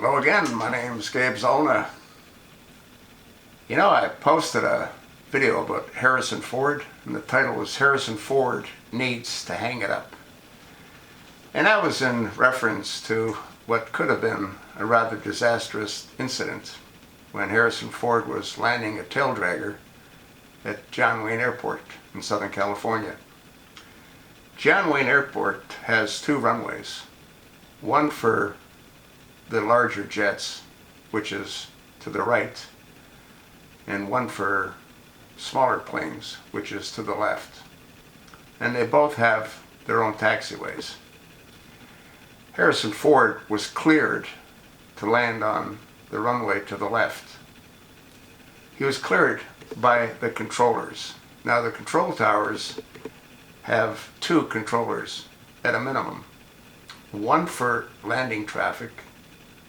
Hello again, my name's Gabe Zollner. You know, I posted a video about Harrison Ford, and the title was Harrison Ford Needs to Hang It Up. And that was in reference to what could have been a rather disastrous incident when Harrison Ford was landing a tail dragger at John Wayne Airport in Southern California. John Wayne Airport has two runways, one for the larger jets, which is to the right, and one for smaller planes, which is to the left. And they both have their own taxiways. Harrison Ford was cleared to land on the runway to the left. He was cleared by the controllers. Now the control towers have two controllers at a minimum, one for landing traffic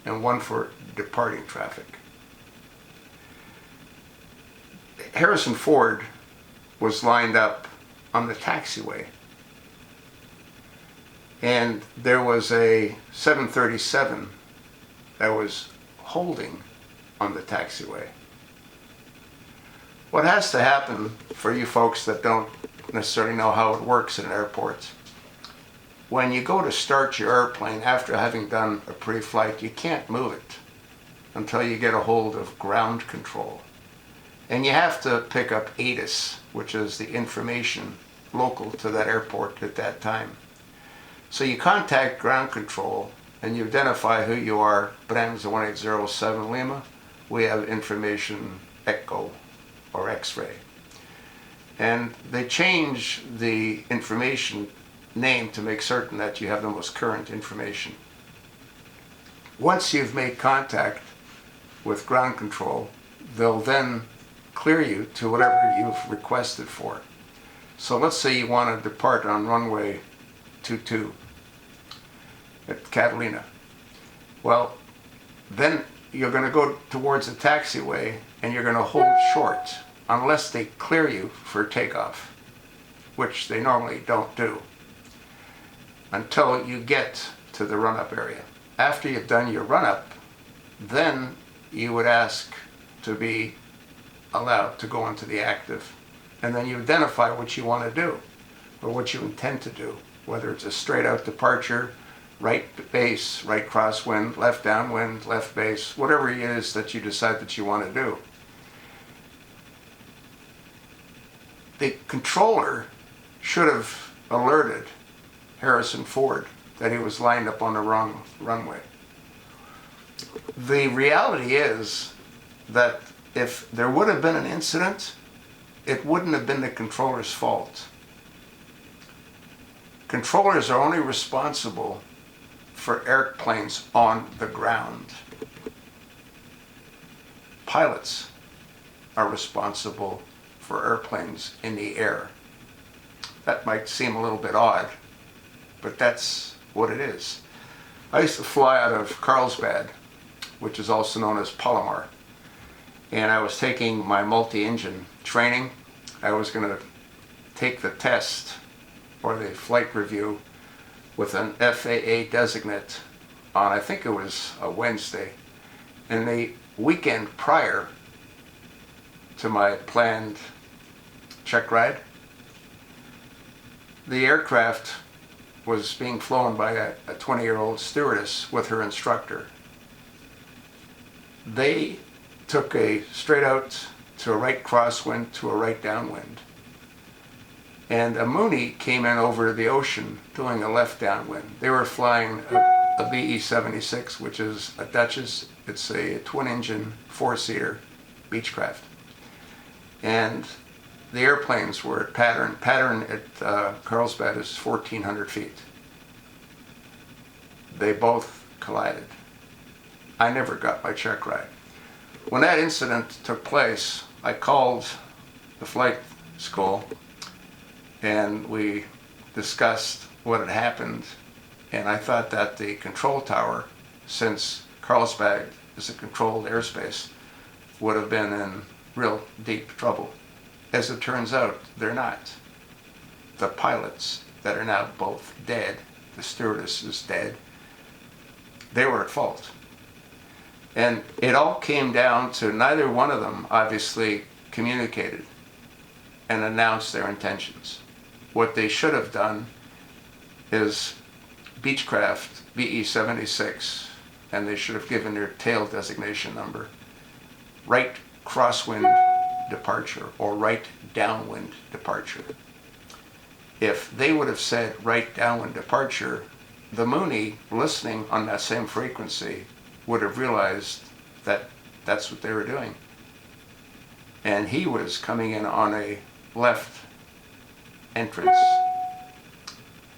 and one for departing traffic. Harrison Ford was lined up on the taxiway, and there was a 737 that was holding on the taxiway. What has to happen, for you folks that don't necessarily know how it works in airports, when you go to start your airplane after having done a pre-flight, you can't move it until you get a hold of ground control. And you have to pick up ATIS, which is the information local to that airport at that time. So you contact ground control and you identify who you are. Brahms 1807 Lima. We have information Echo or X-ray. And they change the information name to make certain that you have the most current information. Once you've made contact with ground control, they'll then clear you to whatever you've requested for. So let's say you want to depart on runway 22 at Catalina. Well, then you're going to go towards the taxiway and you're going to hold short unless they clear you for takeoff, which they normally don't do, until you get to the run-up area. After you've done your run-up, then you would ask to be allowed to go into the active. And then you identify what you want to do, or what you intend to do, whether it's a straight-out departure, right base, right crosswind, left downwind, left base, whatever it is that you decide that you want to do. The controller should have alerted Harrison Ford that he was lined up on the wrong runway. The reality is that if there would have been an incident, it wouldn't have been the controller's fault. Controllers are only responsible for airplanes on the ground. Pilots are responsible for airplanes in the air. That might seem a little bit odd, but that's what it is. I used to fly out of Carlsbad, which is also known as Palomar, and I was taking my multi-engine training. I was going to take the test or the flight review with an FAA designate on, I think it was a Wednesday, and the weekend prior to my planned check ride, the aircraft was being flown by a 20-year-old stewardess with her instructor. They took a straight out to a right crosswind to a right downwind. And a Mooney came in over the ocean doing a left downwind. They were flying a VE-76, which is a Duchess. It's a twin-engine, four-seater Beechcraft. And the airplanes were at pattern. Pattern at Carlsbad is 1,400 feet. They both collided. I never got my check ride. When that incident took place, I called the flight school and we discussed what had happened. And I thought that the control tower, since Carlsbad is a controlled airspace, would have been in real deep trouble. As it turns out, they're not. The pilots that are now both dead, the stewardess is dead, they were at fault. And it all came down to neither one of them obviously communicated and announced their intentions. What they should have done is Beechcraft BE-76, and they should have given their tail designation number, right crosswind departure or right downwind departure. If they would have said right downwind departure, the Mooney, listening on that same frequency, would have realized that that's what they were doing. And he was coming in on a left entrance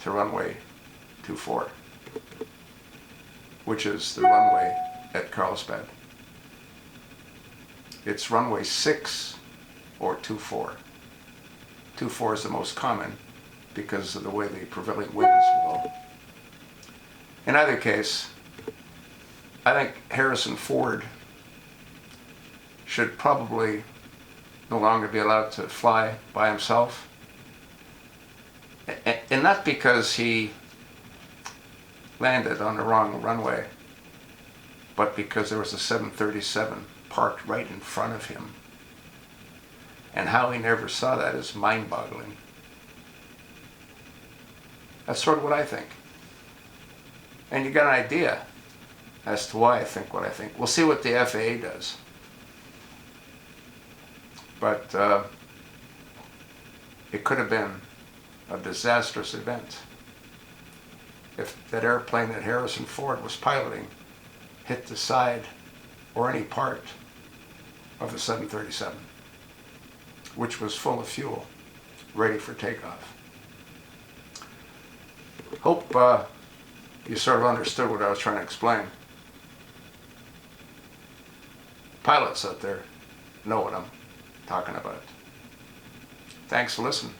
to runway 24, which is the runway at Carlsbad. It's runway 6 or 24. 24 is the most common because of the way the prevailing winds blow. In either case, I think Harrison Ford should probably no longer be allowed to fly by himself. And not because he landed on the wrong runway, but because there was a 737 parked right in front of him. And how he never saw that is mind-boggling. That's sort of what I think. And you got an idea as to why I think what I think. We'll see what the FAA does. But it could have been a disastrous event if that airplane that Harrison Ford was piloting hit the side or any part of the 737, which was full of fuel, ready for takeoff. Hope you sort of understood what I was trying to explain. Pilots out there know what I'm talking about. Thanks for listening.